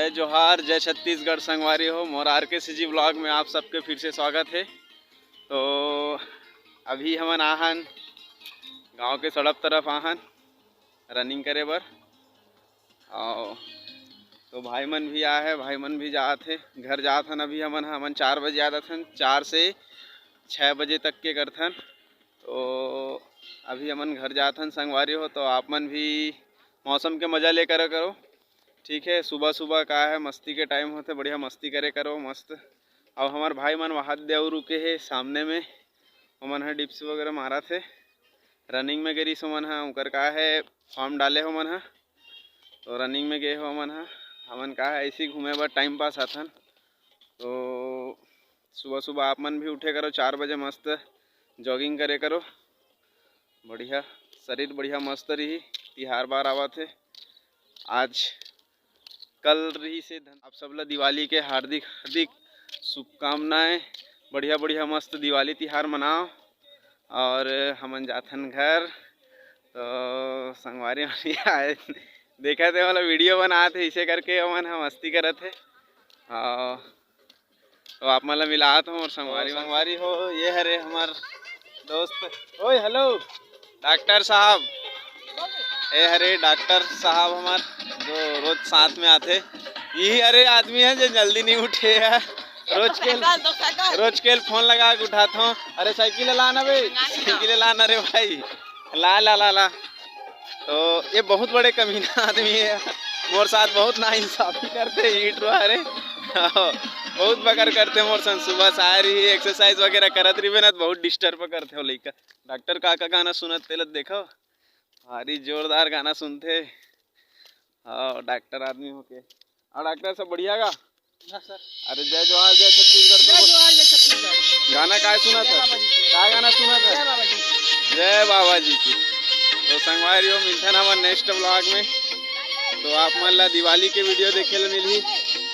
जय जोहार, जय छत्तीसगढ़ संगवारी हो। मोर RKCG ब्लॉग में आप सबके फिर से स्वागत है। तो अभी हमन आहन गांव के सड़क तरफ आहन रनिंग करे बर। और तो भाई मन भी आए हैं, भाई मन भी जात है घर जात हन। अभी हमन 4 बजे आदत हन, 4 से 6 बजे तक के करथन। तो अभी हमन घर जात हन संगवारी हो। तो आप मन भी मौसम के मज़ा ले करो, ठीक है। सुबह सुबह का है मस्ती के टाइम होते, बढ़िया मस्ती करे करो मस्त। और हमार भाई मन वहाँ देव रुके है सामने में, ओमन है डिप्स वगैरह मारा थे। रनिंग में गिरी सो मन है उनकर का है फॉर्म डाले हो मन है। तो रनिंग में गए हो मन है, हमन का है ऐसे ही घूमे बर टाइम पास आथन। तो सुबह सुबह आप मन भी उठे करो 4 बजे, मस्त जॉगिंग करे करो, बढ़िया शरीर बढ़िया मस्त रही। तिहार बार आवत है आज कल रही से। आप सबला दिवाली के हार्दिक हार्दिक शुभकामनाएं। बढ़िया बढ़िया मस्त दिवाली तिहार मनाओ। और हमन जाथन घर। तो संगवारी आए देखा थे वाला वीडियो बना थे, इसे करके हमन हम मस्ती करत थे। तो आप मला मिलात हो और संगवारी हो। ये हरे हमार दोस्त। ओए हेलो डॉक्टर साहब, ये हरे डॉक्टर साहब हमार जो रोज साथ में आते। यही अरे आदमी है जो जल्दी नहीं उठे है। रोज के फोन लगा के उठाता हूँ। अरे साइकिल लाना भाई, साइकिल लाना रे भाई, ला ला ला ला। तो ये बहुत बड़े कमीना आदमी है, मोर साथ बहुत नाइंसाफी करते। ईट रो अरे बहुत बकर करते मोर सन। सुबह से आ रही एक्सरसाइज वगैरह करत रही ना, बहुत डिस्टर्ब करते हो लइका। डॉक्टर का गाना सुनत तेलत देखो, भारी जोरदार गाना सुनते। हाँ डॉक्टर आदमी होके। और डॉक्टर सब बढ़िया गा ना सर। अरे जय जोहार, जय छत्तीसगढ़। जय जोहार, जय छत्तीसगढ़। गाना क्या सुना था, क्या गाना सुना था? जय बाबा जी की। तो संगवारी हो मिलते हैं हमारे नेक्स्ट ब्लॉग में। तो आप मन ला दिवाली के वीडियो देखे ला मिली।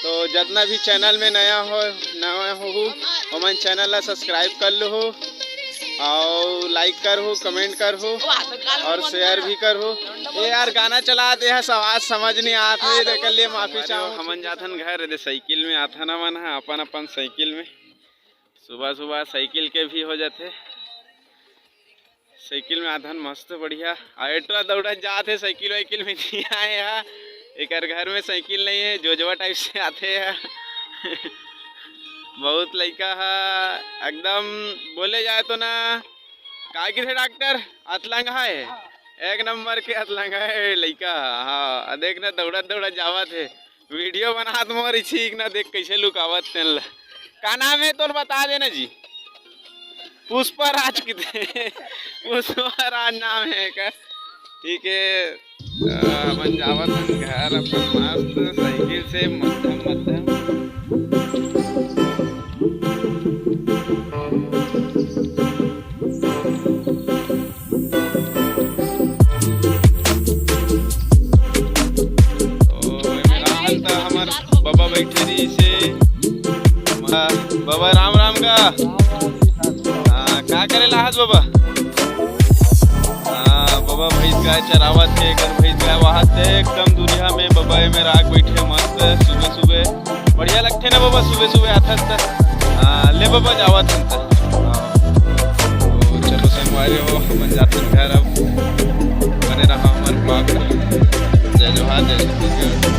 तो जितना भी चैनल में नया हो मन चैनल ला सब्सक्राइब कर लो हो, और लाइक कर हो, कमेंट कर हो, और शेयर भी कर हो। ये यार गाना चलाते हैं, आवाज समझ नहीं आते है, देख लिए माफी चाहो। हमन जाथन घर दे साइकिल में आथन हमन है अपन साइकिल में। सुबह सुबह साइकिल के भी हो जाते, साइकिल में आथन मस्त बढ़िया। एटो दौड़ा जाते साइकिल वाइकिल में नहीं आए है। एक घर में साइकिल नहीं है, जोजवा टाइप से आते हैं। बहुत लड़का है एकदम, बोले जाए तो ना का थे डॉक्टर अतलंगा है, एक नंबर के अतलंगा है लड़का। हाँ देख ना दौड़ा जावत है, वीडियो बनात मोर ठीक ना, देख कैसे लुकावत तेल। का नाम है तो बता देना जी। पुष्पराज कितने पुष्पराज नाम है का, ठीक है। अपन जावत घर अपन मस्त साइकिल से मध्यम बाबा बैठे रही से। बाबा राम राम का क्या करे लाहत बाबा? बाबा भैंस गाय चरावत थे, भैंस गाय वहाँ थे एकदम दुनिया में। बाबा में राग बैठे मस्त सुबह सुबह, बढ़िया लगते ना बाबा सुबह सुबह आता। ले बाबा जावत हन। तो चलो संगवारी हो हम जाते घर। अब बने रहा हमारे ब्लॉग। जय जोहार, जय छत्तीसगढ़।